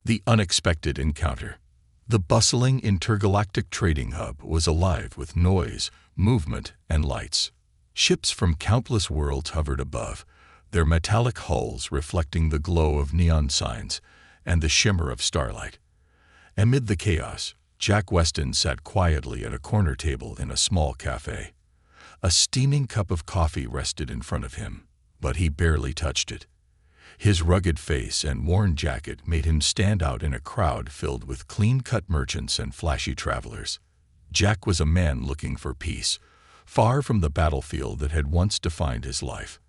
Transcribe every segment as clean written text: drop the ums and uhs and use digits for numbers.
The unexpected encounter. The bustling intergalactic trading hub was alive with noise, movement, and lights. Ships from countless worlds hovered above, their metallic hulls reflecting the glow of neon signs and the shimmer of starlight. Amid the chaos, Jack Weston sat quietly at a corner table in a small cafe. A steaming cup of coffee rested in front of him, but he barely touched it. His rugged face and worn jacket made him stand out in a crowd filled with clean-cut merchants and flashy travelers. Jack was a man looking for peace, far from the battlefield that had once defined his life.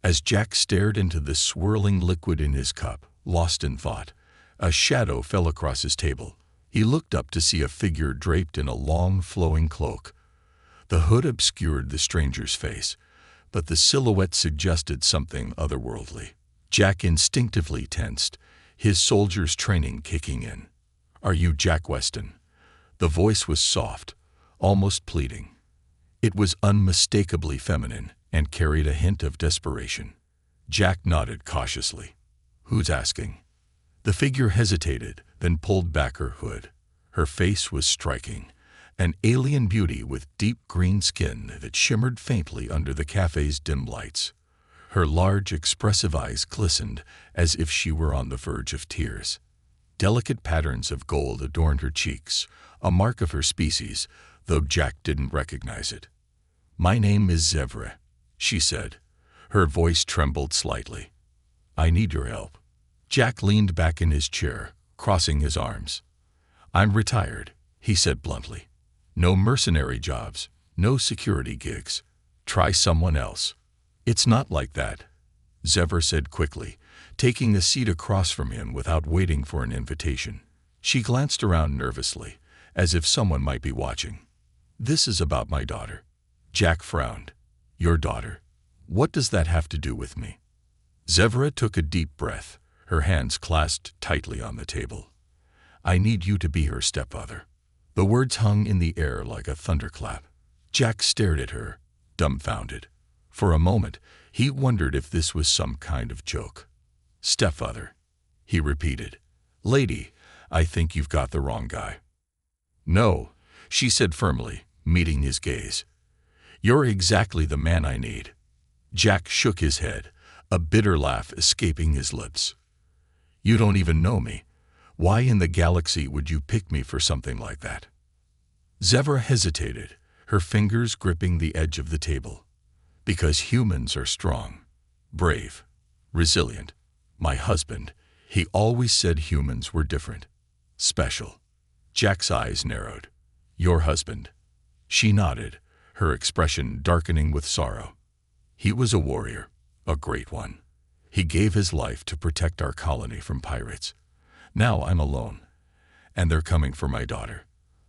As Jack stared into the swirling liquid in his cup, lost in thought, a shadow fell across his table. He looked up to see a figure draped in a long, flowing cloak. The hood obscured the stranger's face, but the silhouette suggested something otherworldly. Jack instinctively tensed, his soldier's training kicking in. "Are you Jack Weston?" The voice was soft, almost pleading. It was unmistakably feminine and carried a hint of desperation. Jack nodded cautiously. "Who's asking?" The figure hesitated, then pulled back her hood. Her face was striking, an alien beauty with deep green skin that shimmered faintly under the cafe's dim lights. Her large, expressive eyes glistened as if she were on the verge of tears. Delicate patterns of gold adorned her cheeks, a mark of her species, though Jack didn't recognize it. "My name is Zevra," she said. Her voice trembled slightly. "I need your help." Jack leaned back in his chair, crossing his arms. "I'm retired," he said bluntly. "No mercenary jobs, no security gigs. Try someone else." "It's not like that," Zevra said quickly, taking a seat across from him without waiting for an invitation. She glanced around nervously, as if someone might be watching. "This is about my daughter." Jack frowned. "Your daughter? What does that have to do with me?" Zevra took a deep breath, her hands clasped tightly on the table. "I need you to be her stepfather." The words hung in the air like a thunderclap. Jack stared at her, dumbfounded. For a moment, he wondered if this was some kind of joke. "Stepfather," he repeated. "Lady, I think you've got the wrong guy." "No," she said firmly, meeting his gaze. "You're exactly the man I need." Jack shook his head, a bitter laugh escaping his lips. "You don't even know me. Why in the galaxy would you pick me for something like that?" Zevra hesitated, her fingers gripping the edge of the table. "Because humans are strong, brave, resilient. My husband, he always said humans were different, special." Jack's eyes narrowed. "Your husband?" She nodded, her expression darkening with sorrow. "He was a warrior, a great one. He gave his life to protect our colony from pirates. Now I'm alone, and they're coming for my daughter.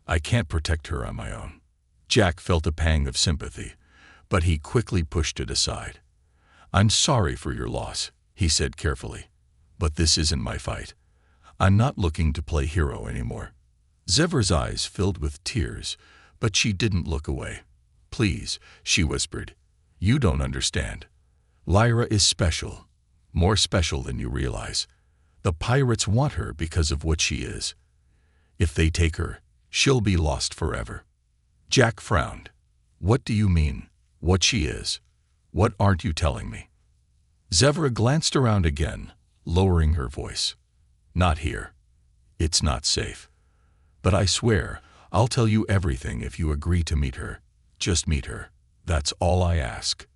I can't protect her on my own." Jack felt a pang of sympathy, but he quickly pushed it aside. "I'm sorry for your loss," he said carefully, "but this isn't my fight. I'm not looking to play hero anymore." Zevra's eyes filled with tears, but she didn't look away. "Please," she whispered, "you don't understand. Lyra is special, more special than you realize. The pirates want her because of what she is. If they take her, she'll be lost forever." Jack frowned. "What do you mean, what she is? What aren't you telling me?" Zevra glanced around again, lowering her voice. "Not here. It's not safe. But I swear, I'll tell you everything if you agree to meet her. Just meet her. That's all I ask."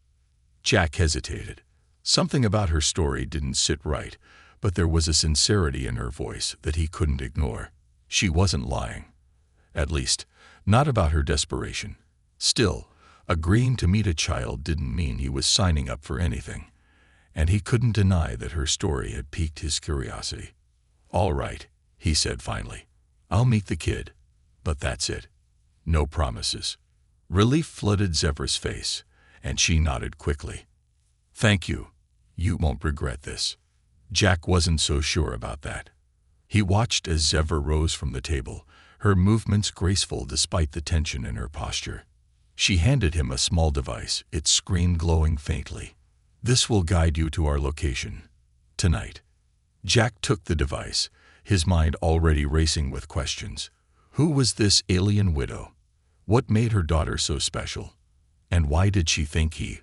Jack hesitated. Something about her story didn't sit right, but there was a sincerity in her voice that he couldn't ignore. She wasn't lying. At least, not about her desperation. Still, agreeing to meet a child didn't mean he was signing up for anything, and he couldn't deny that her story had piqued his curiosity. "All right," he said finally. "I'll meet the kid, but that's it. No promises." Relief flooded Zevra's face, and she nodded quickly. "Thank you. You won't regret this." Jack wasn't so sure about that. He watched as Zevra rose from the table, her movements graceful despite the tension in her posture. She handed him a small device, its screen glowing faintly. "This will guide you to our location. Tonight." Jack took the device, his mind already racing with questions. Who was this alien widow? What made her daughter so special? And why did she think he,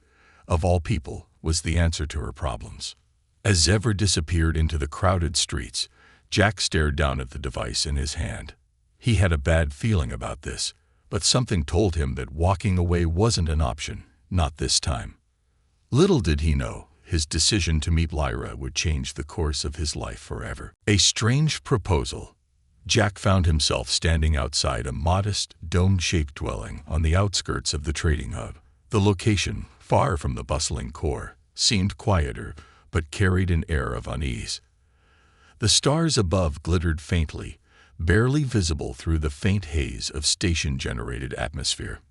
of all people, was the answer to her problems? As Zevra disappeared into the crowded streets, Jack stared down at the device in his hand. He had a bad feeling about this, but something told him that walking away wasn't an option, not this time. Little did he know, his decision to meet Lyra would change the course of his life forever. A strange proposal. Jack found himself standing outside a modest, dome-shaped dwelling on the outskirts of the trading hub. The location, far from the bustling core, seemed quieter, but carried an air of unease. The stars above glittered faintly, barely visible through the faint haze of station-generated atmosphere.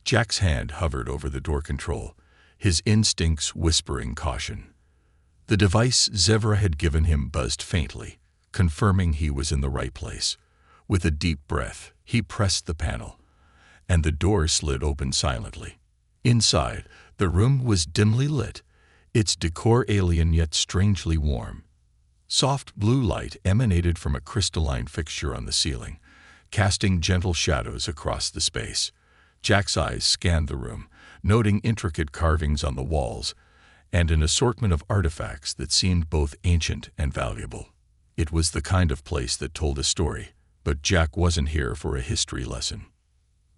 Jack's hand hovered over the door control, his instincts whispering caution. The device Zevra had given him buzzed faintly, confirming he was in the right place. With a deep breath, he pressed the panel, and the door slid open silently. Inside, the room was dimly lit, its decor alien yet strangely warm. Soft blue light emanated from a crystalline fixture on the ceiling, casting gentle shadows across the space. Jack's eyes scanned the room, noting intricate carvings on the walls and an assortment of artifacts that seemed both ancient and valuable. It was the kind of place that told a story, but Jack wasn't here for a history lesson.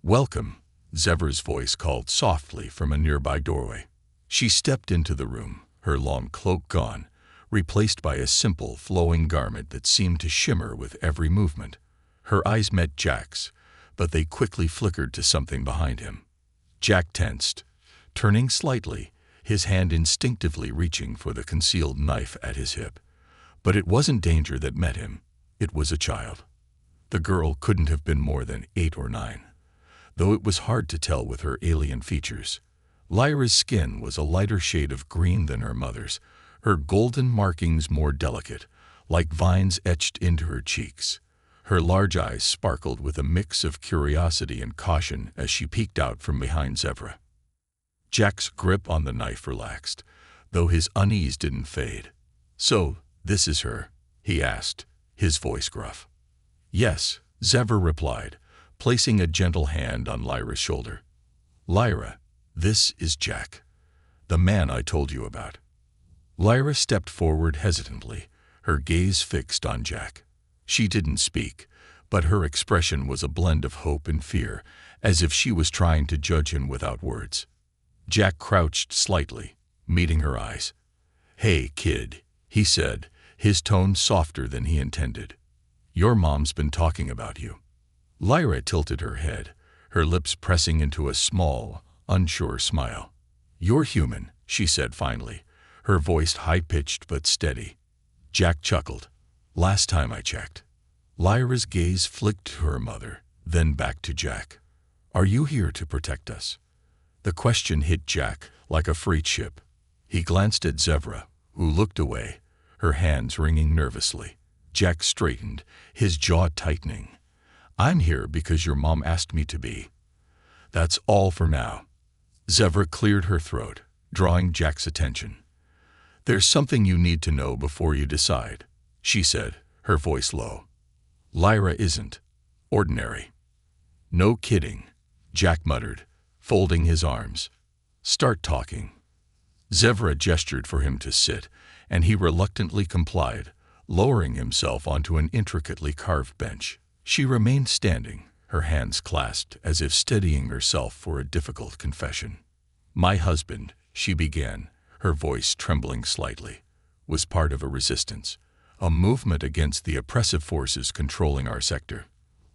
"Welcome," Zevra's voice called softly from a nearby doorway. She stepped into the room, her long cloak gone, replaced by a simple, flowing garment that seemed to shimmer with every movement. Her eyes met Jack's, but they quickly flickered to something behind him. Jack tensed, turning slightly, his hand instinctively reaching for the concealed knife at his hip. But it wasn't danger that met him. It was a child. The girl couldn't have been more than 8 or 9, though it was hard to tell with her alien features. Lyra's skin was a lighter shade of green than her mother's, her golden markings more delicate, like vines etched into her cheeks. Her large eyes sparkled with a mix of curiosity and caution as she peeked out from behind Zevra. Jack's grip on the knife relaxed, though his unease didn't fade. "So, this is her?" he asked, his voice gruff. "Yes," Zevra replied, placing a gentle hand on Lyra's shoulder. "Lyra, this is Jack, the man I told you about." Lyra stepped forward hesitantly, her gaze fixed on Jack. She didn't speak, but her expression was a blend of hope and fear, as if she was trying to judge him without words. Jack crouched slightly, meeting her eyes. "Hey, kid," he said, his tone softer than he intended. "Your mom's been talking about you." Lyra tilted her head, her lips pressing into a small, unsure smile. "You're human," she said finally, her voice high-pitched but steady. Jack chuckled. "Last time I checked." Lyra's gaze flicked to her mother, then back to Jack. "Are you here to protect us?" The question hit Jack like a freight ship. He glanced at Zevra, who looked away, her hands wringing nervously. Jack straightened, his jaw tightening. "I'm here because your mom asked me to be. That's all for now." Zevra cleared her throat, drawing Jack's attention. "There's something you need to know before you decide," she said, her voice low. "Lyra isn't ordinary." "No kidding," Jack muttered, folding his arms. "Start talking." Zevra gestured for him to sit, and he reluctantly complied, lowering himself onto an intricately carved bench. She remained standing, her hands clasped as if steadying herself for a difficult confession. "My husband," she began, her voice trembling slightly, "was part of a resistance, a movement against the oppressive forces controlling our sector.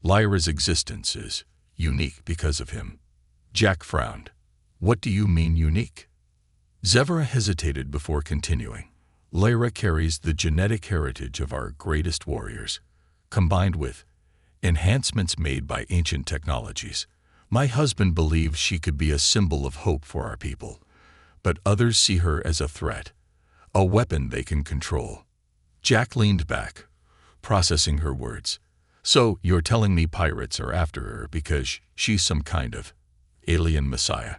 Lyra's existence is unique because of him." Jack frowned. "What do you mean unique?" Zevra hesitated before continuing. "Lyra carries the genetic heritage of our greatest warriors, combined with enhancements made by ancient technologies. My husband believes she could be a symbol of hope for our people, but others see her as a threat, a weapon they can control." Jack leaned back, processing her words. "So you're telling me pirates are after her because she's some kind of alien messiah?"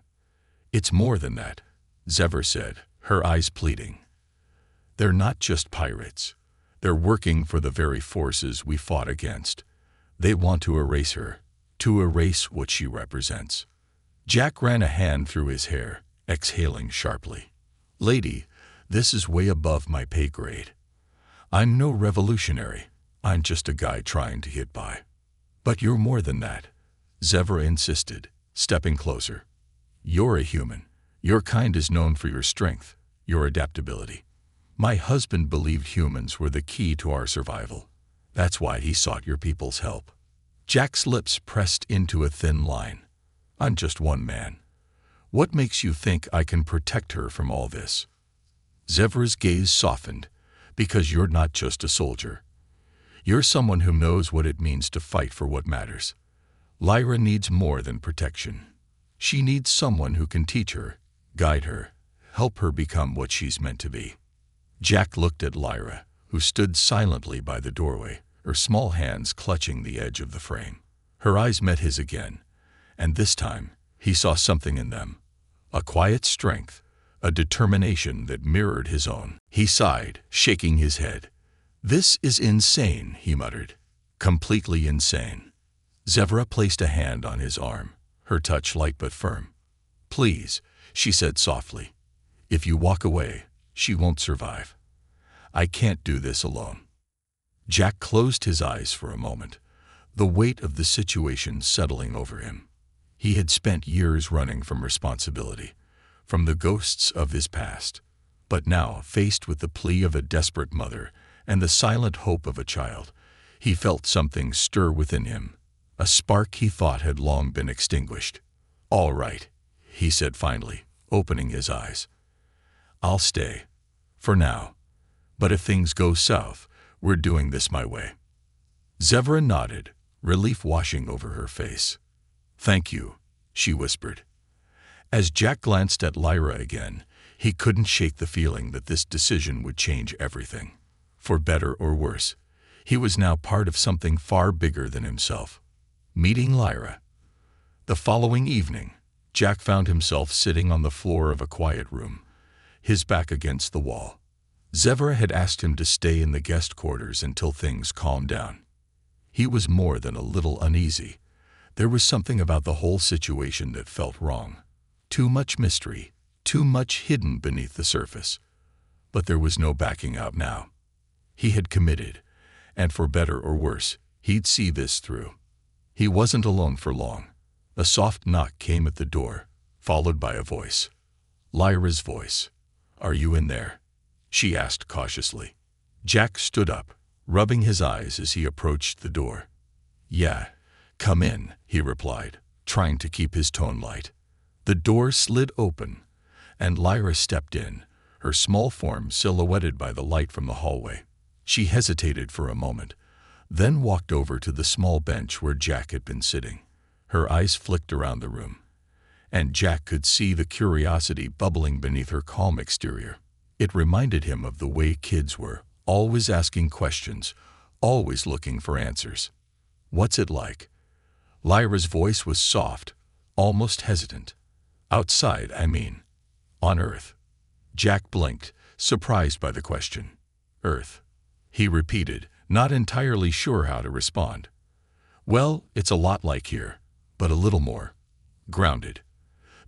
"It's more than that," Zevra said, her eyes pleading. "They're not just pirates. They're working for the very forces we fought against. They want to erase her, to erase what she represents. Jack ran a hand through his hair, exhaling sharply. Lady, this is way above my pay grade. I'm no revolutionary. I'm just a guy trying to get by. But you're more than that, Zevra insisted, stepping closer. You're a human. Your kind is known for your strength, your adaptability. My husband believed humans were the key to our survival. That's why he sought your people's help. Jack's lips pressed into a thin line. I'm just one man. What makes you think I can protect her from all this? Zevra's gaze softened, because you're not just a soldier. You're someone who knows what it means to fight for what matters. Lyra needs more than protection. She needs someone who can teach her, guide her, help her become what she's meant to be. Jack looked at Lyra, who stood silently by the doorway, her small hands clutching the edge of the frame. Her eyes met his again, and this time he saw something in them, a quiet strength, a determination that mirrored his own. He sighed, shaking his head. This is insane, he muttered. Completely insane. Zevra placed a hand on his arm, her touch light but firm. Please, she said softly. If you walk away, she won't survive. I can't do this alone. Jack closed his eyes for a moment, the weight of the situation settling over him. He had spent years running from responsibility, from the ghosts of his past. But now, faced with the plea of a desperate mother and the silent hope of a child, he felt something stir within him, a spark he thought had long been extinguished. All right, he said finally, opening his eyes. I'll stay. For now. But if things go south, we're doing this my way. Zevra nodded, relief washing over her face. Thank you, she whispered. As Jack glanced at Lyra again, he couldn't shake the feeling that this decision would change everything. For better or worse, he was now part of something far bigger than himself. Meeting Lyra. The following evening, Jack found himself sitting on the floor of a quiet room, his back against the wall. Zevra had asked him to stay in the guest quarters until things calmed down. He was more than a little uneasy. There was something about the whole situation that felt wrong. Too much mystery, too much hidden beneath the surface. But there was no backing out now. He had committed, and for better or worse, he'd see this through. He wasn't alone for long. A soft knock came at the door, followed by a voice. Lyra's voice. Are you in there? She asked cautiously. Jack stood up, rubbing his eyes as he approached the door. Yeah, come in, he replied, trying to keep his tone light. The door slid open, and Lyra stepped in, her small form silhouetted by the light from the hallway. She hesitated for a moment, then walked over to the small bench where Jack had been sitting. Her eyes flicked around the room, and Jack could see the curiosity bubbling beneath her calm exterior. It reminded him of the way kids were, always asking questions, always looking for answers. What's it like? Lyra's voice was soft, almost hesitant. Outside, I mean. On Earth. Jack blinked, surprised by the question. Earth. He repeated, not entirely sure how to respond. Well, it's a lot like here, but a little more grounded.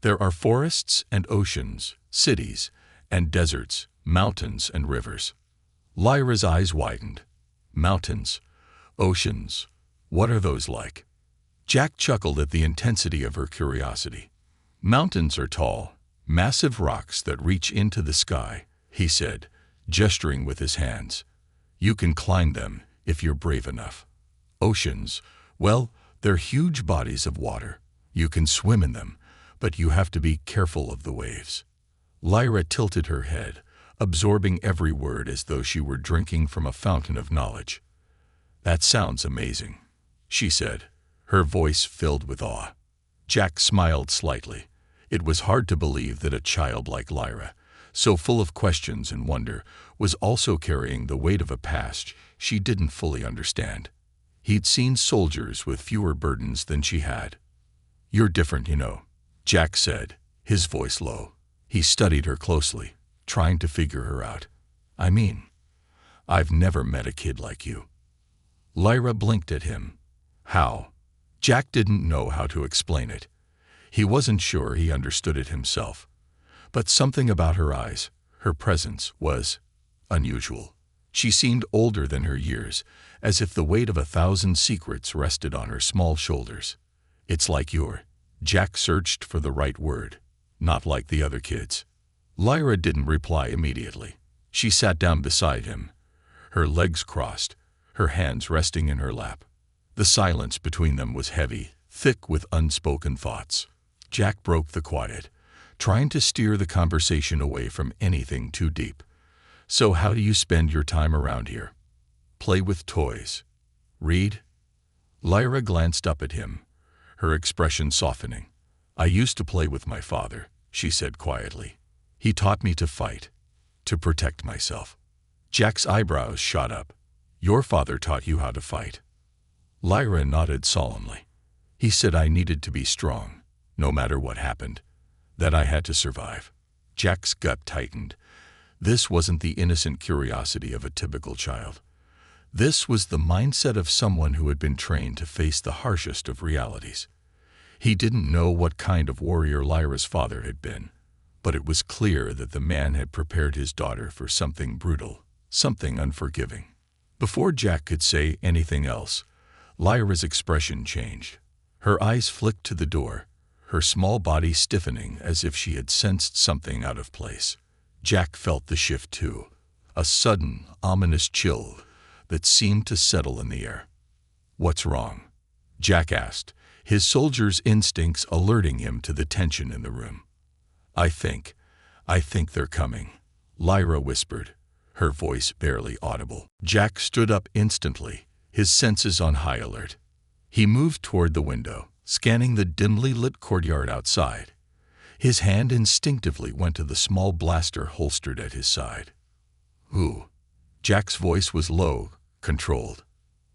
There are forests and oceans, cities and deserts, mountains and rivers. Lyra's eyes widened. Mountains, oceans, what are those like? Jack chuckled at the intensity of her curiosity. Mountains are tall, massive rocks that reach into the sky, he said, gesturing with his hands. You can climb them if you're brave enough. Oceans, well, they're huge bodies of water. You can swim in them, but you have to be careful of the waves. Lyra tilted her head, absorbing every word as though she were drinking from a fountain of knowledge. That sounds amazing, she said, her voice filled with awe. Jack smiled slightly. It was hard to believe that a child like Lyra, so full of questions and wonder, was also carrying the weight of a past she didn't fully understand. He'd seen soldiers with fewer burdens than she had. You're different, you know, Jack said, his voice low. He studied her closely, trying to figure her out. I mean, I've never met a kid like you." Lyra blinked at him. How? Jack didn't know how to explain it. He wasn't sure he understood it himself. But something about her eyes, her presence, was unusual. She seemed older than her years, as if the weight of 1,000 secrets rested on her small shoulders. "It's like you're—" Jack searched for the right word. "Not like the other kids." Lyra didn't reply immediately. She sat down beside him, her legs crossed, her hands resting in her lap. The silence between them was heavy, thick with unspoken thoughts. Jack broke the quiet, trying to steer the conversation away from anything too deep. "So how do you spend your time around here?" "Play with toys. Read?" Lyra glanced up at him, her expression softening. "I used to play with my father," she said quietly. "He taught me to fight, to protect myself." Jack's eyebrows shot up. "Your father taught you how to fight?" Lyra nodded solemnly. "He said I needed to be strong, no matter what happened, that I had to survive." Jack's gut tightened. This wasn't the innocent curiosity of a typical child. This was the mindset of someone who had been trained to face the harshest of realities. He didn't know what kind of warrior Lyra's father had been, but it was clear that the man had prepared his daughter for something brutal, something unforgiving. Before Jack could say anything else, Lyra's expression changed. Her eyes flicked to the door, her small body stiffening as if she had sensed something out of place. Jack felt the shift too, a sudden, ominous chill that seemed to settle in the air. "What's wrong?" Jack asked, his soldier's instincts alerting him to the tension in the room. I think they're coming," Lyra whispered, her voice barely audible. Jack stood up instantly, his senses on high alert. He moved toward the window, scanning the dimly lit courtyard outside. His hand instinctively went to the small blaster holstered at his side. "Who?" Jack's voice was low, controlled.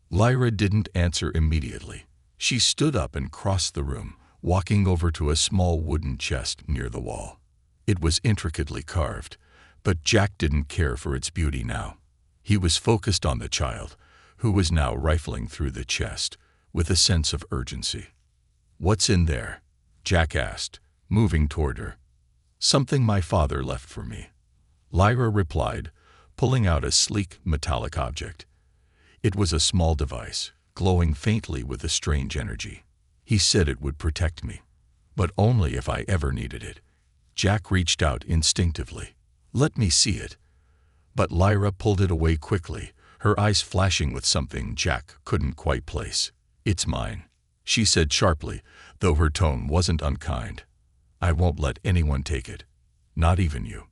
Lyra didn't answer immediately. She stood up and crossed the room, walking over to a small wooden chest near the wall. It was intricately carved, but Jack didn't care for its beauty now. He was focused on the child, who was now rifling through the chest, with a sense of urgency. "What's in there?" Jack asked, moving toward her. "Something my father left for me," Lyra replied, pulling out a sleek, metallic object. It was a small device, glowing faintly with a strange energy. "He said it would protect me, but only if I ever needed it." Jack reached out instinctively. "Let me see it." But Lyra pulled it away quickly, her eyes flashing with something Jack couldn't quite place. "It's mine," she said sharply, though her tone wasn't unkind. "I won't let anyone take it, not even you."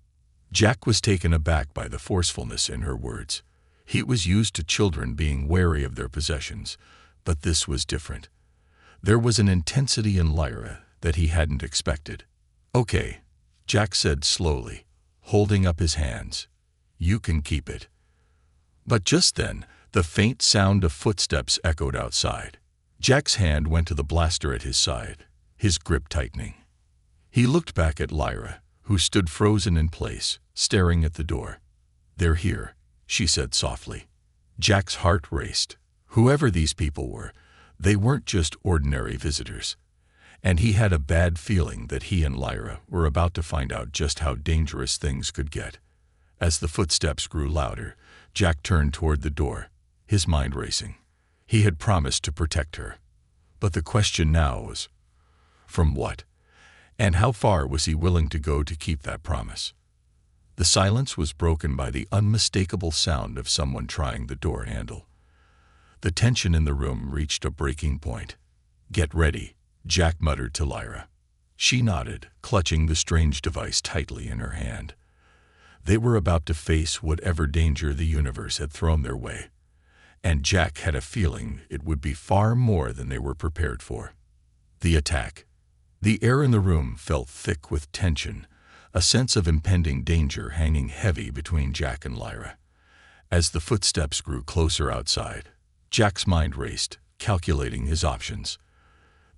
Jack was taken aback by the forcefulness in her words. He was used to children being wary of their possessions, but this was different. There was an intensity in Lyra that he hadn't expected. "Okay," Jack said slowly, holding up his hands. "You can keep it." But just then, the faint sound of footsteps echoed outside. Jack's hand went to the blaster at his side, his grip tightening. He looked back at Lyra, who stood frozen in place, staring at the door. "They're here," she said softly. Jack's heart raced. Whoever these people were, they weren't just ordinary visitors. And he had a bad feeling that he and Lyra were about to find out just how dangerous things could get. As the footsteps grew louder, Jack turned toward the door, his mind racing. He had promised to protect her. But the question now was, from what? And how far was he willing to go to keep that promise? The silence was broken by the unmistakable sound of someone trying the door handle. The tension in the room reached a breaking point. "Get ready," Jack muttered to Lyra. She nodded, clutching the strange device tightly in her hand. They were about to face whatever danger the universe had thrown their way, and Jack had a feeling it would be far more than they were prepared for. The attack. The air in the room felt thick with tension, a sense of impending danger hanging heavy between Jack and Lyra. As the footsteps grew closer outside, Jack's mind raced, calculating his options.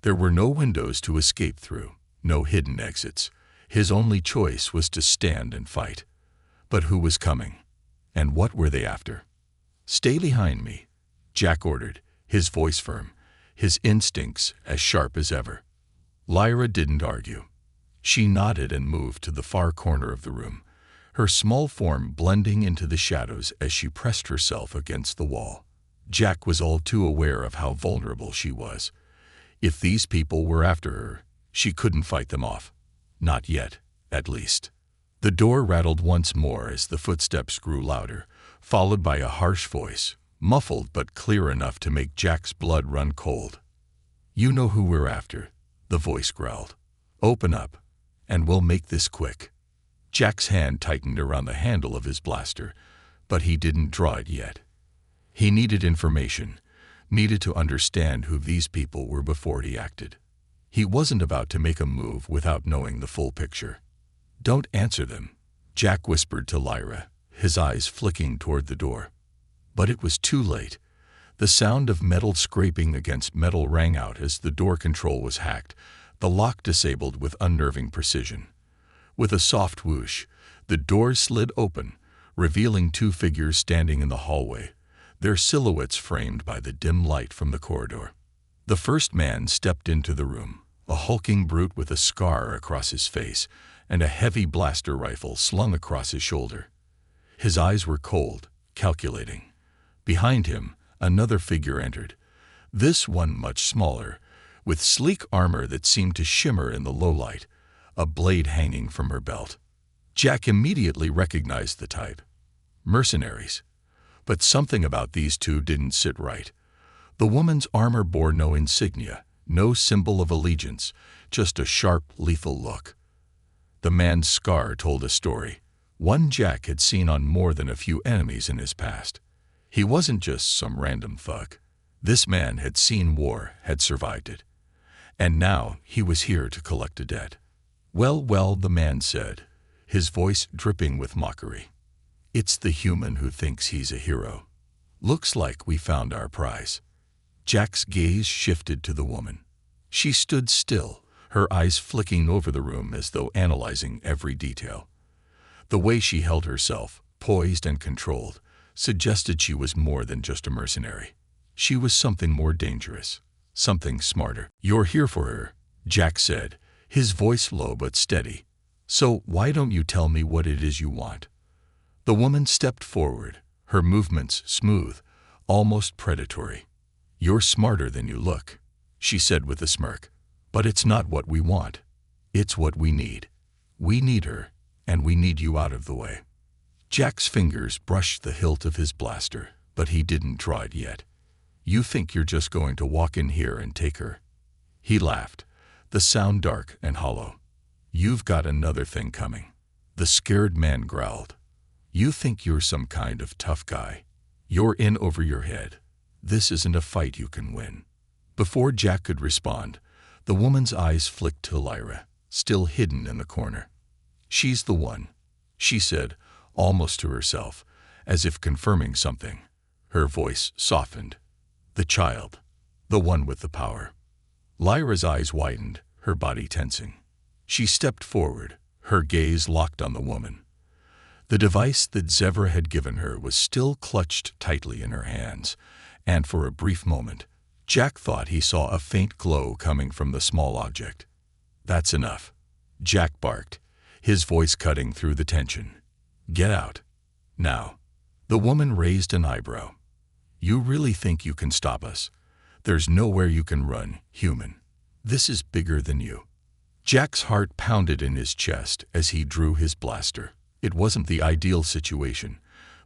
There were no windows to escape through, no hidden exits. His only choice was to stand and fight. But who was coming? And what were they after? "Stay behind me," Jack ordered, his voice firm, his instincts as sharp as ever. Lyra didn't argue. She nodded and moved to the far corner of the room, her small form blending into the shadows as she pressed herself against the wall. Jack was all too aware of how vulnerable she was. If these people were after her, she couldn't fight them off. Not yet, at least. The door rattled once more as the footsteps grew louder, followed by a harsh voice, muffled but clear enough to make Jack's blood run cold. "You know who we're after," the voice growled. "Open up, and we'll make this quick." Jack's hand tightened around the handle of his blaster, but he didn't draw it yet. He needed information, needed to understand who these people were before he acted. He wasn't about to make a move without knowing the full picture. "Don't answer them," Jack whispered to Lyra, his eyes flicking toward the door. But it was too late. The sound of metal scraping against metal rang out as the door control was hacked, the lock disabled with unnerving precision. With a soft whoosh, the door slid open, revealing two figures standing in the hallway, their silhouettes framed by the dim light from the corridor. The first man stepped into the room, a hulking brute with a scar across his face and a heavy blaster rifle slung across his shoulder. His eyes were cold, calculating. Behind him, another figure entered, this one much smaller, with sleek armor that seemed to shimmer in the low light, a blade hanging from her belt. Jack immediately recognized the type. Mercenaries. But something about these two didn't sit right. The woman's armor bore no insignia, no symbol of allegiance, just a sharp, lethal look. The man's scar told a story, one Jack had seen on more than a few enemies in his past. He wasn't just some random thug. This man had seen war, had survived it. And now he was here to collect a debt. "Well, well," the man said, his voice dripping with mockery. "It's the human who thinks he's a hero. Looks like we found our prize." Jack's gaze shifted to the woman. She stood still, her eyes flicking over the room as though analyzing every detail. The way she held herself, poised and controlled, suggested she was more than just a mercenary. She was something more dangerous, something smarter. "You're here for her," Jack said, his voice low but steady. "So why don't you tell me what it is you want?" The woman stepped forward, her movements smooth, almost predatory. "You're smarter than you look," she said with a smirk. "But it's not what we want. It's what we need. We need her, and we need you out of the way." Jack's fingers brushed the hilt of his blaster, but he didn't draw it yet. "You think you're just going to walk in here and take her?" He laughed, the sound dark and hollow. "You've got another thing coming." The scared man growled. "You think you're some kind of tough guy. You're in over your head. This isn't a fight you can win." Before Jack could respond, the woman's eyes flicked to Lyra, still hidden in the corner. "She's the one," she said, almost to herself, as if confirming something. Her voice softened. "The child. The one with the power." Lyra's eyes widened, her body tensing. She stepped forward, her gaze locked on the woman. The device that Zevra had given her was still clutched tightly in her hands, and for a brief moment, Jack thought he saw a faint glow coming from the small object. "That's enough," Jack barked, his voice cutting through the tension. "Get out. Now." The woman raised an eyebrow. "You really think you can stop us? There's nowhere you can run, human. This is bigger than you." Jack's heart pounded in his chest as he drew his blaster. It wasn't the ideal situation,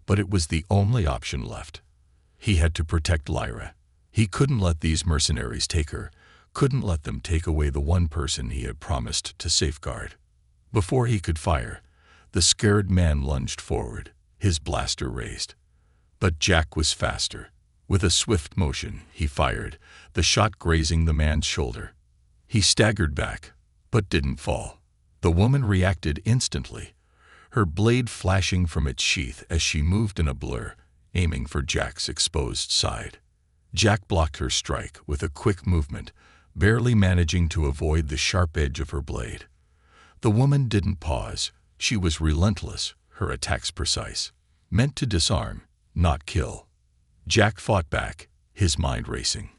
but it was the only option left. He had to protect Lyra. He couldn't let these mercenaries take her, couldn't let them take away the one person he had promised to safeguard. Before he could fire, the scared man lunged forward, his blaster raised. But Jack was faster. With a swift motion, he fired, the shot grazing the man's shoulder. He staggered back, but didn't fall. The woman reacted instantly, her blade flashing from its sheath as she moved in a blur, aiming for Jack's exposed side. Jack blocked her strike with a quick movement, barely managing to avoid the sharp edge of her blade. The woman didn't pause. She was relentless, her attacks precise, meant to disarm, not kill. Jack fought back, his mind racing.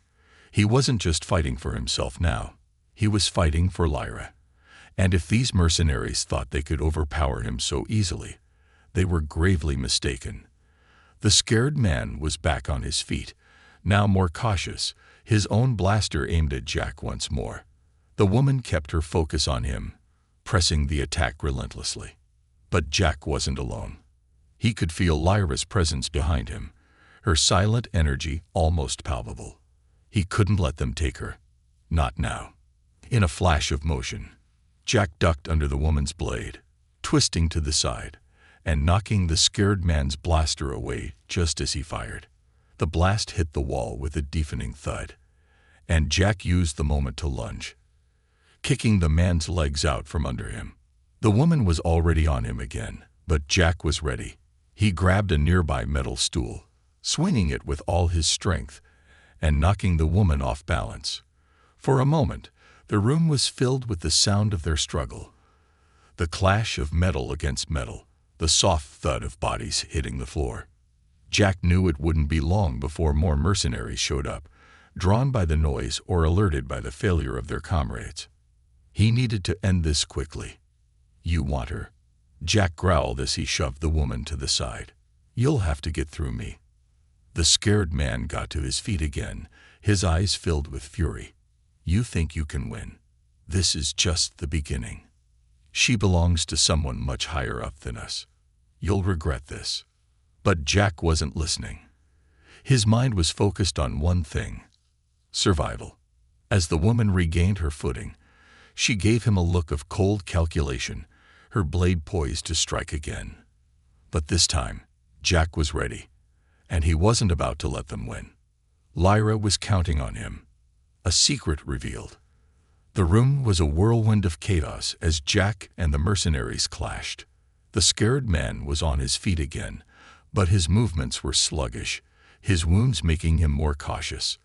He wasn't just fighting for himself now. He was fighting for Lyra. And if these mercenaries thought they could overpower him so easily, they were gravely mistaken. The scared man was back on his feet, now more cautious, his own blaster aimed at Jack once more. The woman kept her focus on him, pressing the attack relentlessly. But Jack wasn't alone. He could feel Lyra's presence behind him, her silent energy almost palpable. He couldn't let them take her. Not now. In a flash of motion, Jack ducked under the woman's blade, twisting to the side, and knocking the scared man's blaster away just as he fired. The blast hit the wall with a deafening thud, and Jack used the moment to lunge, kicking the man's legs out from under him. The woman was already on him again, but Jack was ready. He grabbed a nearby metal stool, swinging it with all his strength, and knocking the woman off balance. For a moment, the room was filled with the sound of their struggle. The clash of metal against metal, the soft thud of bodies hitting the floor. Jack knew it wouldn't be long before more mercenaries showed up, drawn by the noise or alerted by the failure of their comrades. He needed to end this quickly. "You want her?" Jack growled as he shoved the woman to the side. "You'll have to get through me." The scared man got to his feet again, his eyes filled with fury. "You think you can win? This is just the beginning. She belongs to someone much higher up than us. You'll regret this." But Jack wasn't listening. His mind was focused on one thing: survival. As the woman regained her footing, she gave him a look of cold calculation, her blade poised to strike again. But this time, Jack was ready, and he wasn't about to let them win. Lyra was counting on him. A secret revealed. The room was a whirlwind of chaos as Jack and the mercenaries clashed. The scared man was on his feet again, but his movements were sluggish, his wounds making him more cautious.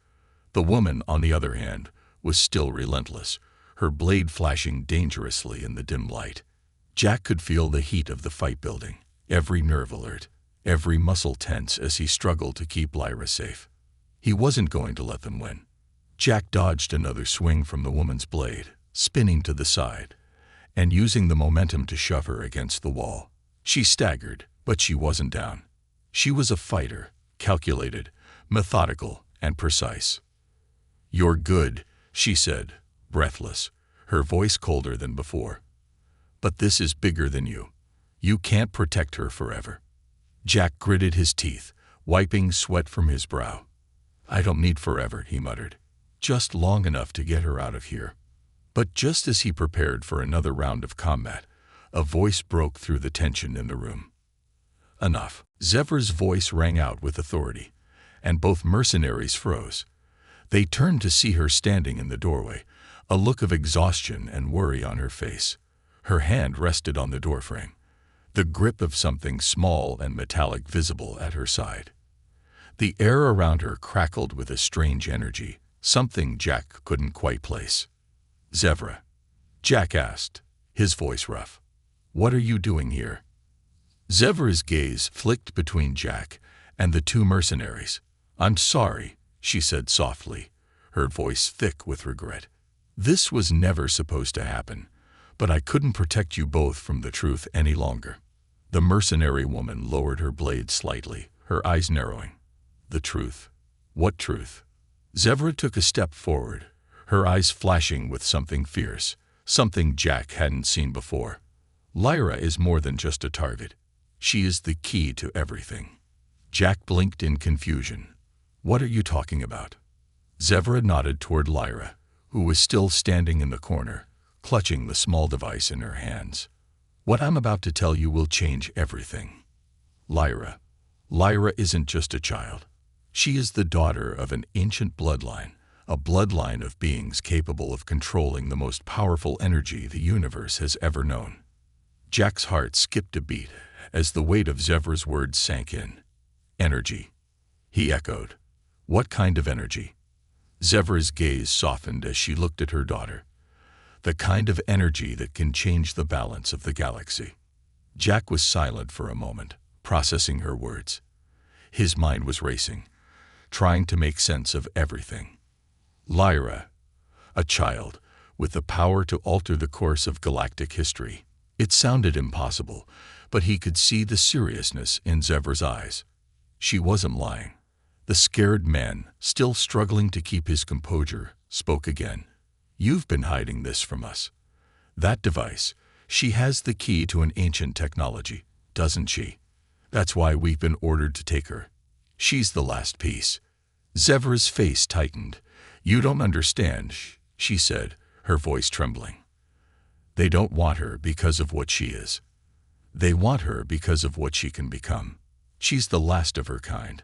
The woman, on the other hand, was still relentless, her blade flashing dangerously in the dim light. Jack could feel the heat of the fight building, every nerve alert, every muscle tense as he struggled to keep Lyra safe. He wasn't going to let them win. Jack dodged another swing from the woman's blade, spinning to the side, and using the momentum to shove her against the wall. She staggered, but she wasn't down. She was a fighter, calculated, methodical, and precise. "You're good," she said, breathless, her voice colder than before. "But this is bigger than you. You can't protect her forever." Jack gritted his teeth, wiping sweat from his brow. "I don't need forever," he muttered. "Just long enough to get her out of here." But just as he prepared for another round of combat, a voice broke through the tension in the room. "Enough." Zevra's voice rang out with authority, and both mercenaries froze. They turned to see her standing in the doorway, a look of exhaustion and worry on her face. Her hand rested on the doorframe, the grip of something small and metallic visible at her side. The air around her crackled with a strange energy, something Jack couldn't quite place. "Zevra?" Jack asked, his voice rough. "What are you doing here?" Zevra's gaze flicked between Jack and the two mercenaries. "I'm sorry," she said softly, her voice thick with regret. "This was never supposed to happen, but I couldn't protect you both from the truth any longer." The mercenary woman lowered her blade slightly, her eyes narrowing. "The truth? What truth?" Zevra took a step forward, her eyes flashing with something fierce, something Jack hadn't seen before. "Lyra is more than just a target. She is the key to everything." Jack blinked in confusion. "What are you talking about?" Zevra nodded toward Lyra, who was still standing in the corner, clutching the small device in her hands. "What I'm about to tell you will change everything. Lyra isn't just a child. She is the daughter of an ancient bloodline, a bloodline of beings capable of controlling the most powerful energy the universe has ever known." Jack's heart skipped a beat as the weight of Zevra's words sank in. "Energy," he echoed. "What kind of energy?" Zevra's gaze softened as she looked at her daughter. "The kind of energy that can change the balance of the galaxy." Jack was silent for a moment, processing her words. His mind was racing, trying to make sense of everything. Lyra, a child, with the power to alter the course of galactic history. It sounded impossible, but he could see the seriousness in Zevr's eyes. She wasn't lying. The scared man, still struggling to keep his composure, spoke again. "You've been hiding this from us. That device, she has the key to an ancient technology, doesn't she? That's why we've been ordered to take her. She's the last piece." Zevr's face tightened. "You don't understand," she said, her voice trembling. "They don't want her because of what she is. They want her because of what she can become. She's the last of her kind,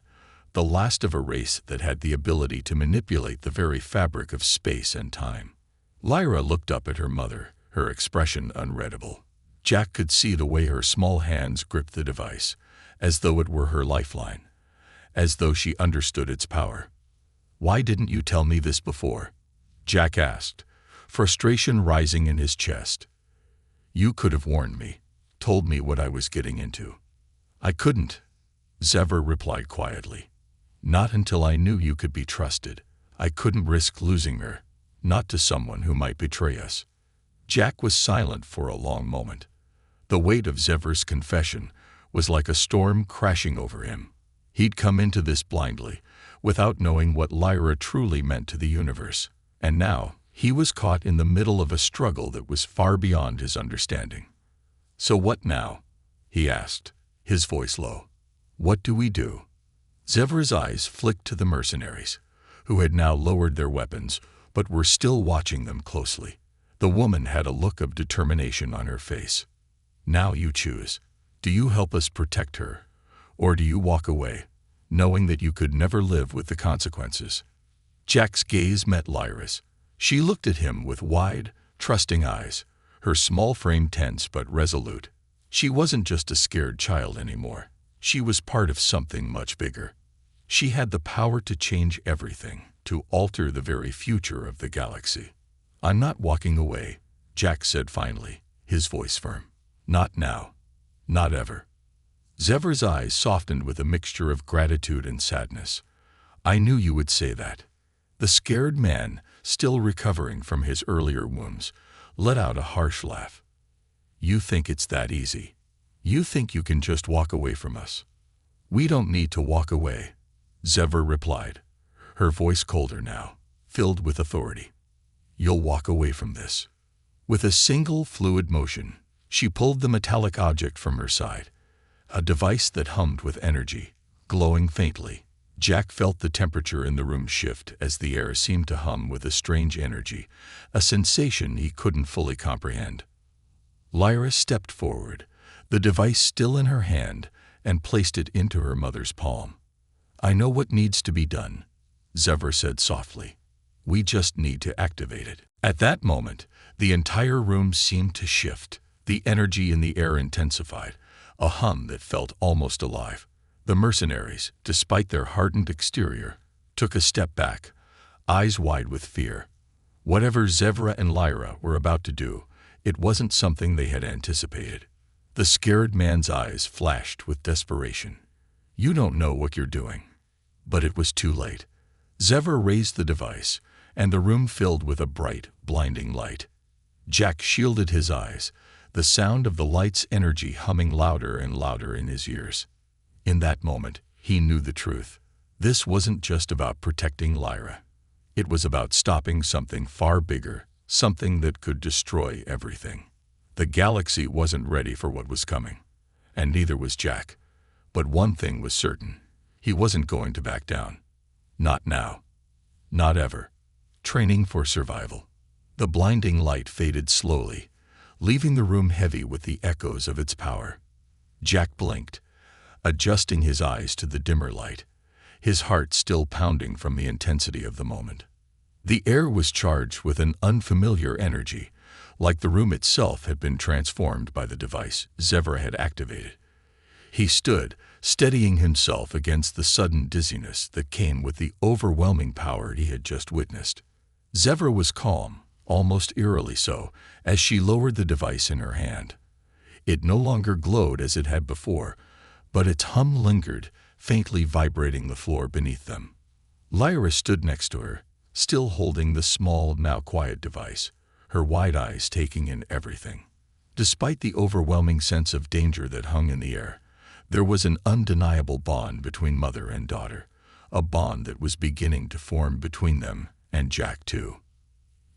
the last of a race that had the ability to manipulate the very fabric of space and time." Lyra looked up at her mother, her expression unreadable. Jack could see the way her small hands gripped the device, as though it were her lifeline, as though she understood its power. "Why didn't you tell me this before?" Jack asked, frustration rising in his chest. "You could have warned me, told me what I was getting into." "I couldn't," Zevr replied quietly. "Not until I knew you could be trusted. I couldn't risk losing her, not to someone who might betray us." Jack was silent for a long moment. The weight of Zevr's confession was like a storm crashing over him. He'd come into this blindly, without knowing what Lyra truly meant to the universe, and now he was caught in the middle of a struggle that was far beyond his understanding. "So what now?" he asked, his voice low. "What do we do?" Zevr's eyes flicked to the mercenaries, who had now lowered their weapons but were still watching them closely. The woman had a look of determination on her face. "Now you choose. Do you help us protect her, or do you walk away, knowing that you could never live with the consequences?" Jack's gaze met Lyra's. She looked at him with wide, trusting eyes, her small frame tense but resolute. She wasn't just a scared child anymore. She was part of something much bigger. She had the power to change everything, to alter the very future of the galaxy. "I'm not walking away," Jack said finally, his voice firm. "Not now. Not ever." Zevr's eyes softened with a mixture of gratitude and sadness. "I knew you would say that." The scared man, still recovering from his earlier wounds, let out a harsh laugh. "You think it's that easy. You think you can just walk away from us." "We don't need to walk away," Zevr replied, her voice colder now, filled with authority. "You'll walk away from this." With a single fluid motion, she pulled the metallic object from her side, a device that hummed with energy, glowing faintly. Jack felt the temperature in the room shift as the air seemed to hum with a strange energy, a sensation he couldn't fully comprehend. Lyra stepped forward, the device still in her hand, and placed it into her mother's palm. "I know what needs to be done," Zevr said softly. "We just need to activate it." At that moment, the entire room seemed to shift. The energy in the air intensified, a hum that felt almost alive. The mercenaries, despite their hardened exterior, took a step back, eyes wide with fear. Whatever Zevr and Lyra were about to do, it wasn't something they had anticipated. The scared man's eyes flashed with desperation. "You don't know what you're doing." But it was too late. Zevr raised the device, and the room filled with a bright, blinding light. Jack shielded his eyes, the sound of the light's energy humming louder and louder in his ears. In that moment, he knew the truth. This wasn't just about protecting Lyra. It was about stopping something far bigger, something that could destroy everything. The galaxy wasn't ready for what was coming, and neither was Jack. But one thing was certain. He wasn't going to back down. Not now. Not ever. Training for survival. The blinding light faded slowly, leaving the room heavy with the echoes of its power. Jack blinked, adjusting his eyes to the dimmer light, his heart still pounding from the intensity of the moment. The air was charged with an unfamiliar energy, like the room itself had been transformed by the device Zevr had activated. He stood, steadying himself against the sudden dizziness that came with the overwhelming power he had just witnessed. Zevr was calm, almost eerily so, as she lowered the device in her hand. It no longer glowed as it had before, but its hum lingered, faintly vibrating the floor beneath them. Lyra stood next to her, still holding the small, now quiet device, her wide eyes taking in everything. Despite the overwhelming sense of danger that hung in the air, there was an undeniable bond between mother and daughter, a bond that was beginning to form between them and Jack too.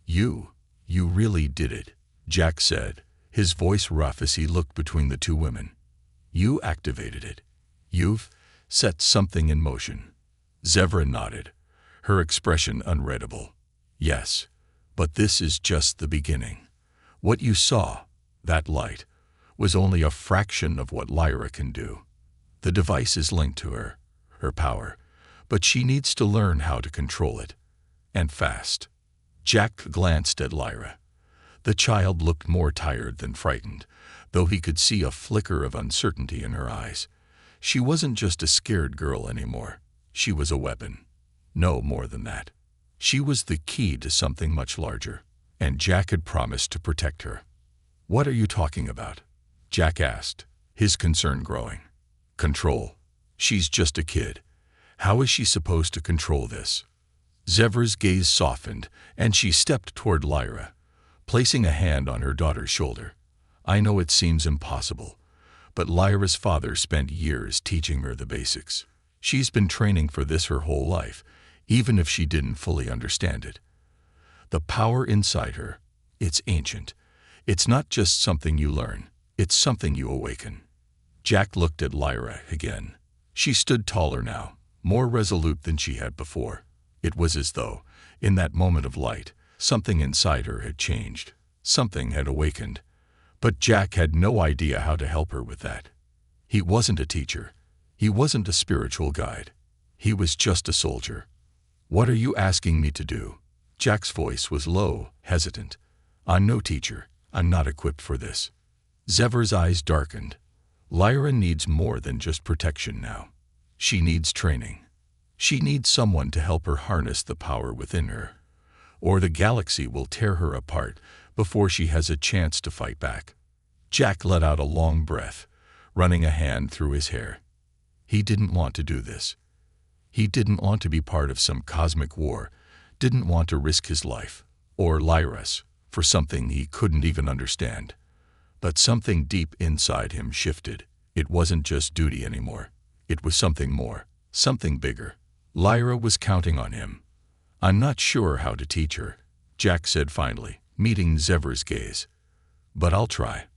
You really did it," Jack said, his voice rough as he looked between the two women. "You activated it. You've set something in motion." Zevra nodded, her expression unreadable. "Yes, but this is just the beginning. What you saw, that light, was only a fraction of what Lyra can do. The device is linked to her power, but she needs to learn how to control it. And fast." Jack glanced at Lyra. The child looked more tired than frightened, though he could see a flicker of uncertainty in her eyes. She wasn't just a scared girl anymore. She was a weapon. No more than that. She was the key to something much larger, and Jack had promised to protect her. "What are you talking about?" Jack asked, his concern growing. "Control. She's just a kid. How is she supposed to control this?" Zevra's gaze softened, and she stepped toward Lyra, placing a hand on her daughter's shoulder. "I know it seems impossible, but Lyra's father spent years teaching her the basics. She's been training for this her whole life, even if she didn't fully understand it. The power inside her, it's ancient. It's not just something you learn, it's something you awaken." Jack looked at Lyra again. She stood taller now, more resolute than she had before. It was as though, in that moment of light, something inside her had changed. Something had awakened. But Jack had no idea how to help her with that. He wasn't a teacher. He wasn't a spiritual guide. He was just a soldier. "What are you asking me to do?" Jack's voice was low, hesitant. "I'm no teacher. I'm not equipped for this." Zevra's eyes darkened. Lyra needs more than just protection now. She needs training. She needs someone to help her harness the power within her, or the galaxy will tear her apart before she has a chance to fight back. Jack let out a long breath, running a hand through his hair. He didn't want to do this. He didn't want to be part of some cosmic war, didn't want to risk his life, or Lyra's, for something he couldn't even understand. But something deep inside him shifted. It wasn't just duty anymore. It was something more, something bigger. Lyra was counting on him. "I'm not sure how to teach her," Jack said finally, meeting Zevra's gaze. "But I'll try.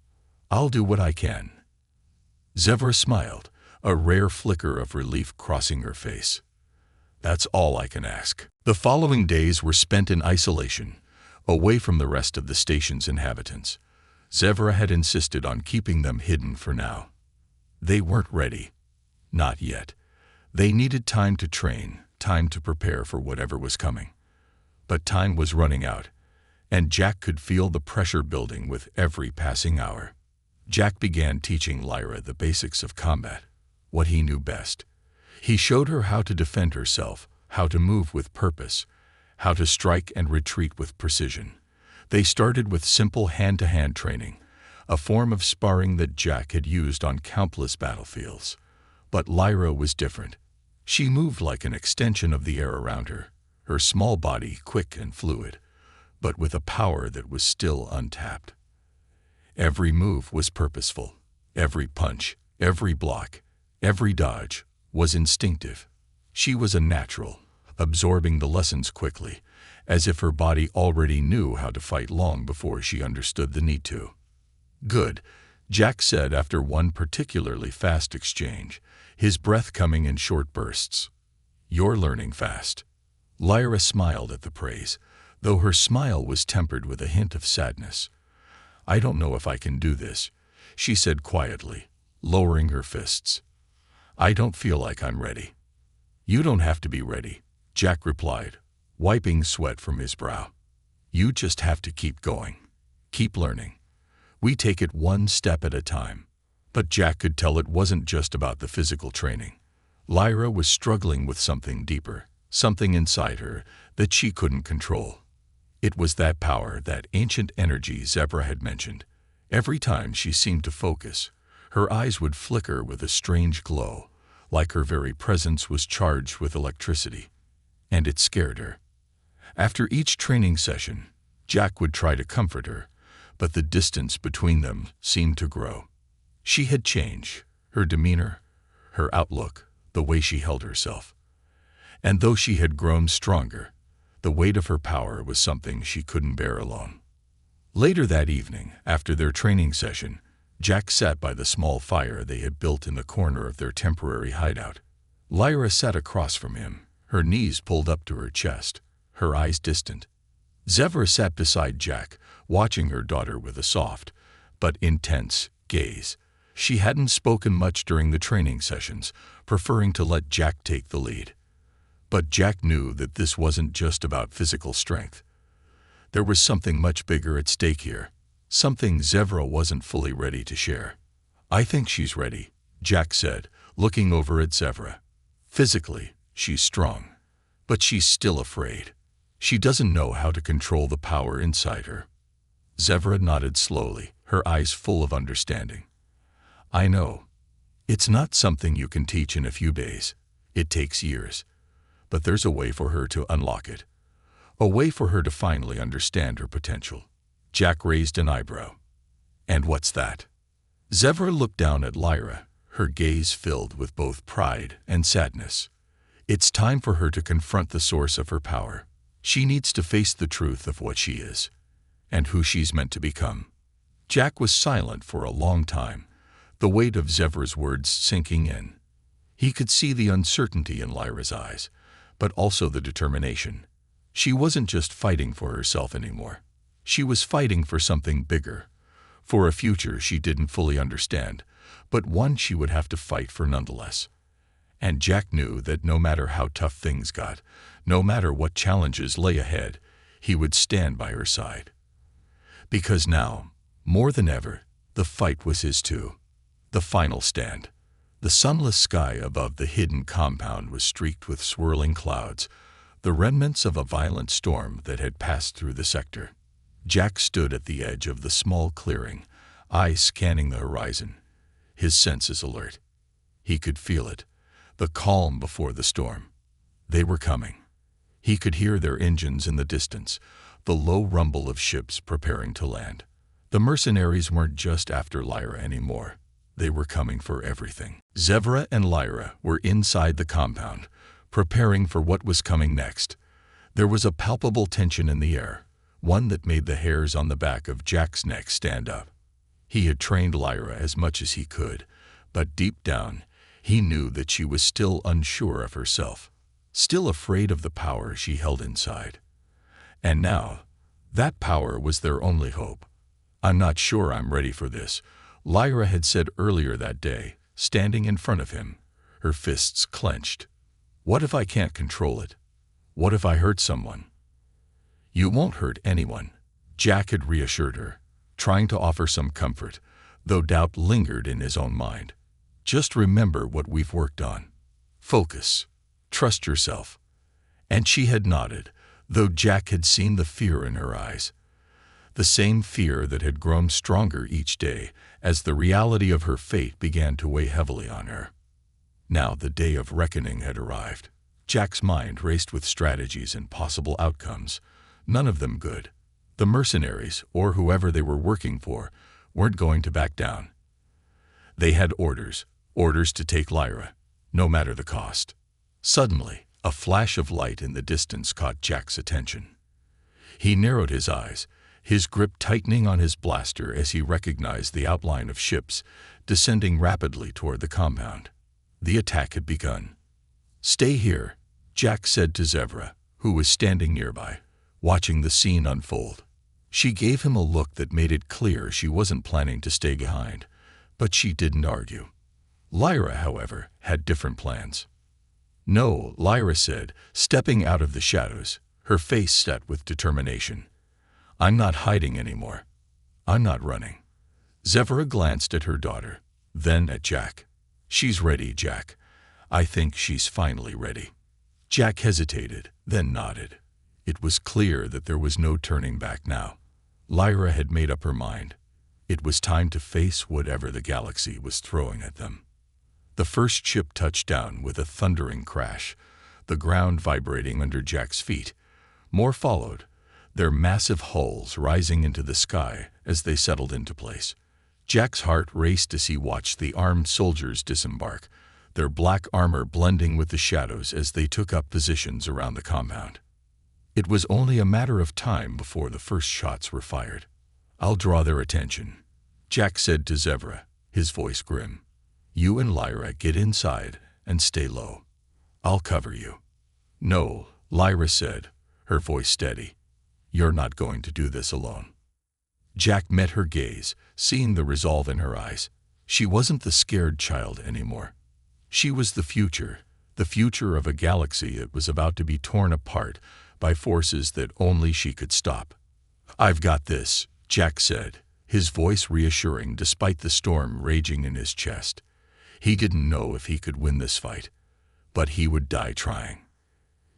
I'll do what I can." Zevra smiled, a rare flicker of relief crossing her face. "That's all I can ask." The following days were spent in isolation, away from the rest of the station's inhabitants. Zevra had insisted on keeping them hidden for now. They weren't ready. Not yet. They needed time to train, time to prepare for whatever was coming. But time was running out, and Jack could feel the pressure building with every passing hour. Jack began teaching Lyra the basics of combat, what he knew best. He showed her how to defend herself, how to move with purpose, how to strike and retreat with precision. They started with simple hand-to-hand training, a form of sparring that Jack had used on countless battlefields. But Lyra was different. She moved like an extension of the air around her, her small body quick and fluid, but with a power that was still untapped. Every move was purposeful. Every punch, every block, every dodge was instinctive. She was a natural, absorbing the lessons quickly, as if her body already knew how to fight long before she understood the need to. "Good," Jack said after one particularly fast exchange, his breath coming in short bursts. "You're learning fast." Lyra smiled at the praise, though her smile was tempered with a hint of sadness. "I don't know if I can do this," she said quietly, lowering her fists. "I don't feel like I'm ready." "You don't have to be ready," Jack replied, wiping sweat from his brow. "You just have to keep going. Keep learning. We take it one step at a time." But Jack could tell it wasn't just about the physical training. Lyra was struggling with something deeper, something inside her that she couldn't control. It was that power, that ancient energy Zevra had mentioned. Every time she seemed to focus, her eyes would flicker with a strange glow, like her very presence was charged with electricity. and it scared her. After each training session, Jack would try to comfort her, but the distance between them seemed to grow. She had changed, her demeanor, her outlook, the way she held herself. And though she had grown stronger, the weight of her power was something she couldn't bear alone. Later that evening, after their training session, Jack sat by the small fire they had built in the corner of their temporary hideout. Lyra sat across from him, her knees pulled up to her chest, her eyes distant. Zevra sat beside Jack, watching her daughter with a soft, but intense, gaze. She hadn't spoken much during the training sessions, preferring to let Jack take the lead. But Jack knew that this wasn't just about physical strength. There was something much bigger at stake here, something Zevra wasn't fully ready to share. "I think she's ready," Jack said, looking over at Zevra. "Physically, she's strong, but she's still afraid. She doesn't know how to control the power inside her." Zevra nodded slowly, her eyes full of understanding. "I know. It's not something you can teach in a few days. It takes years. But there's a way for her to unlock it. A way for her to finally understand her potential." Jack raised an eyebrow. "And what's that?" Zevra looked down at Lyra, her gaze filled with both pride and sadness. "It's time for her to confront the source of her power. She needs to face the truth of what she is, and who she's meant to become." Jack was silent for a long time, the weight of Zevra's words sinking in. He could see the uncertainty in Lyra's eyes, but also the determination. She wasn't just fighting for herself anymore. She was fighting for something bigger, for a future she didn't fully understand, but one she would have to fight for nonetheless. And Jack knew that no matter how tough things got, no matter what challenges lay ahead, he would stand by her side. Because now, more than ever, the fight was his too. The final stand. The sunless sky above the hidden compound was streaked with swirling clouds, the remnants of a violent storm that had passed through the sector. Jack stood at the edge of the small clearing, eyes scanning the horizon, his senses alert. He could feel it, the calm before the storm. They were coming. He could hear their engines in the distance, the low rumble of ships preparing to land. The mercenaries weren't just after Lyra anymore. They were coming for everything. Zevra and Lyra were inside the compound, preparing for what was coming next. There was a palpable tension in the air, one that made the hairs on the back of Jack's neck stand up. He had trained Lyra as much as he could, but deep down, he knew that she was still unsure of herself, still afraid of the power she held inside. And now, that power was their only hope. "I'm not sure I'm ready for this," Lyra had said earlier that day, standing in front of him, her fists clenched. "What if I can't control it? What if I hurt someone?" "You won't hurt anyone," Jack had reassured her, trying to offer some comfort, though doubt lingered in his own mind. "Just remember what we've worked on. Focus. Trust yourself." And she had nodded, though Jack had seen the fear in her eyes. The same fear that had grown stronger each day as the reality of her fate began to weigh heavily on her. Now the day of reckoning had arrived. Jack's mind raced with strategies and possible outcomes, none of them good. The mercenaries, or whoever they were working for, weren't going to back down. They had orders to take Lyra, no matter the cost. Suddenly, a flash of light in the distance caught Jack's attention. He narrowed his eyes, his grip tightening on his blaster as he recognized the outline of ships descending rapidly toward the compound. The attack had begun. "Stay here," Jack said to Zevra, who was standing nearby, watching the scene unfold. She gave him a look that made it clear she wasn't planning to stay behind, but she didn't argue. Lyra, however, had different plans. "No," Lyra said, stepping out of the shadows, her face set with determination. "I'm not hiding anymore. I'm not running." Zevra glanced at her daughter, then at Jack. "She's ready, Jack. I think she's finally ready." Jack hesitated, then nodded. It was clear that there was no turning back now. Lyra had made up her mind. It was time to face whatever the galaxy was throwing at them. The first ship touched down with a thundering crash, the ground vibrating under Jack's feet. More followed, their massive hulls rising into the sky as they settled into place. Jack's heart raced as he watched the armed soldiers disembark, their black armor blending with the shadows as they took up positions around the compound. It was only a matter of time before the first shots were fired. "I'll draw their attention," Jack said to Zevra, his voice grim. "You and Lyra get inside and stay low. I'll cover you." "No," Lyra said, her voice steady. "You're not going to do this alone." Jack met her gaze, seeing the resolve in her eyes. She wasn't the scared child anymore. She was the future of a galaxy that was about to be torn apart by forces that only she could stop. "I've got this," Jack said, his voice reassuring despite the storm raging in his chest. He didn't know if he could win this fight, but he would die trying.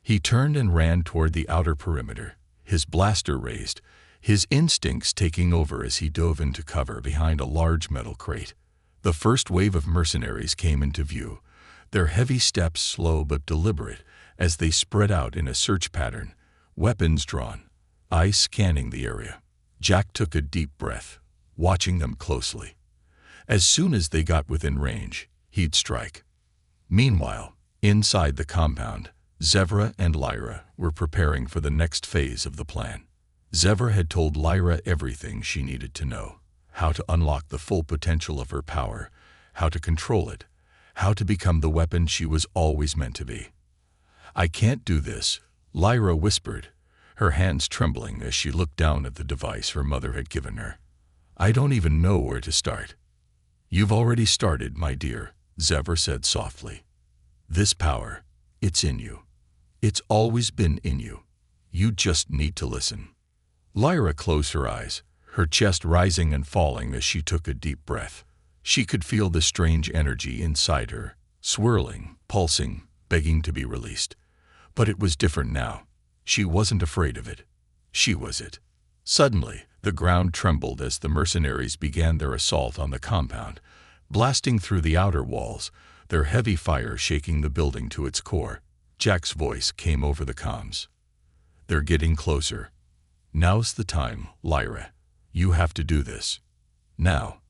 He turned and ran toward the outer perimeter, his blaster raised, his instincts taking over as he dove into cover behind a large metal crate. The first wave of mercenaries came into view, their heavy steps slow but deliberate as they spread out in a search pattern, weapons drawn, eyes scanning the area. Jack took a deep breath, watching them closely. As soon as they got within range, he'd strike. Meanwhile, inside the compound, Zevra and Lyra were preparing for the next phase of the plan. Zevra had told Lyra everything she needed to know: how to unlock the full potential of her power, how to control it, how to become the weapon she was always meant to be. "I can't do this," Lyra whispered, her hands trembling as she looked down at the device her mother had given her. "I don't even know where to start." "You've already started, my dear," Zevra said softly. "This power, it's in you. It's always been in you. You just need to listen." Lyra closed her eyes, her chest rising and falling as she took a deep breath. She could feel the strange energy inside her, swirling, pulsing, begging to be released. But it was different now. She wasn't afraid of it. She was it. Suddenly, the ground trembled as the mercenaries began their assault on the compound, blasting through the outer walls, their heavy fire shaking the building to its core. Jack's voice came over the comms. "They're getting closer. Now's the time, Lyra. You have to do this. Now."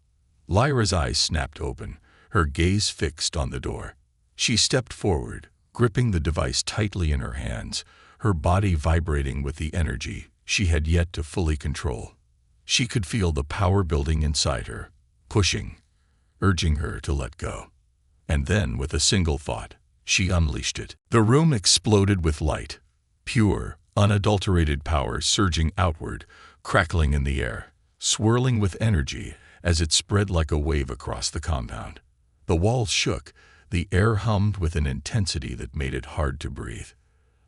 Lyra's eyes snapped open, her gaze fixed on the door. She stepped forward, gripping the device tightly in her hands, her body vibrating with the energy she had yet to fully control. She could feel the power building inside her, pushing, urging her to let go. And then, with a single thought, she unleashed it. The room exploded with light, pure, unadulterated power surging outward, crackling in the air, swirling with energy as it spread like a wave across the compound. The walls shook, the air hummed with an intensity that made it hard to breathe.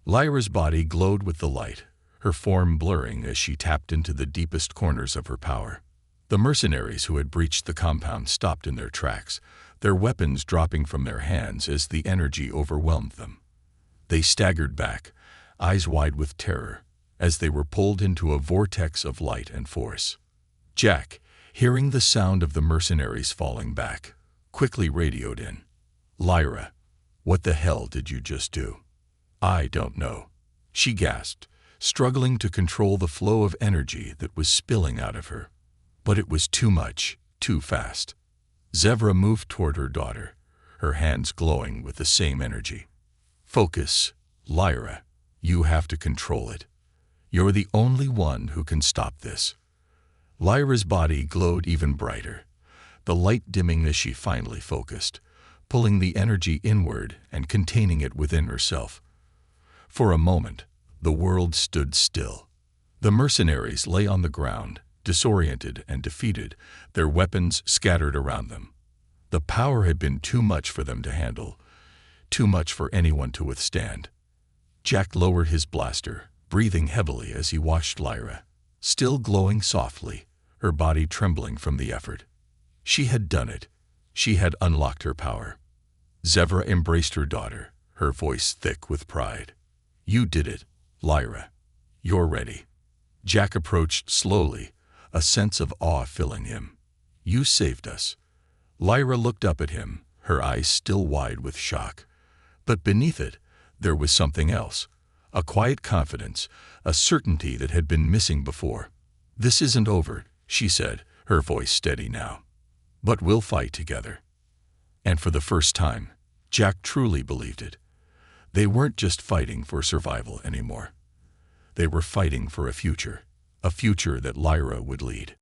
Lyra's body glowed with the light, her form blurring as she tapped into the deepest corners of her power. The mercenaries who had breached the compound stopped in their tracks, their weapons dropping from their hands as the energy overwhelmed them. They staggered back, eyes wide with terror, as they were pulled into a vortex of light and force. Jack, hearing the sound of the mercenaries falling back, quickly radioed in. "Lyra, what the hell did you just do?" "I don't know," she gasped, struggling to control the flow of energy that was spilling out of her. But it was too much, too fast. Zevra moved toward her daughter, her hands glowing with the same energy. "Focus, Lyra. You have to control it. You're the only one who can stop this." Lyra's body glowed even brighter, the light dimming as she finally focused, pulling the energy inward and containing it within herself. For a moment, the world stood still. The mercenaries lay on the ground, disoriented and defeated, their weapons scattered around them. The power had been too much for them to handle, too much for anyone to withstand. Jack lowered his blaster, breathing heavily as he watched Lyra, still glowing softly, her body trembling from the effort. She had done it. She had unlocked her power. Zevra embraced her daughter, her voice thick with pride. "You did it, Lyra. You're ready." Jack approached slowly, a sense of awe filling him. "You saved us." Lyra looked up at him, her eyes still wide with shock. But beneath it, there was something else. A quiet confidence, a certainty that had been missing before. "This isn't over," she said, her voice steady now. "But we'll fight together." And for the first time, Jack truly believed it. They weren't just fighting for survival anymore. They were fighting for a future that Lyra would lead.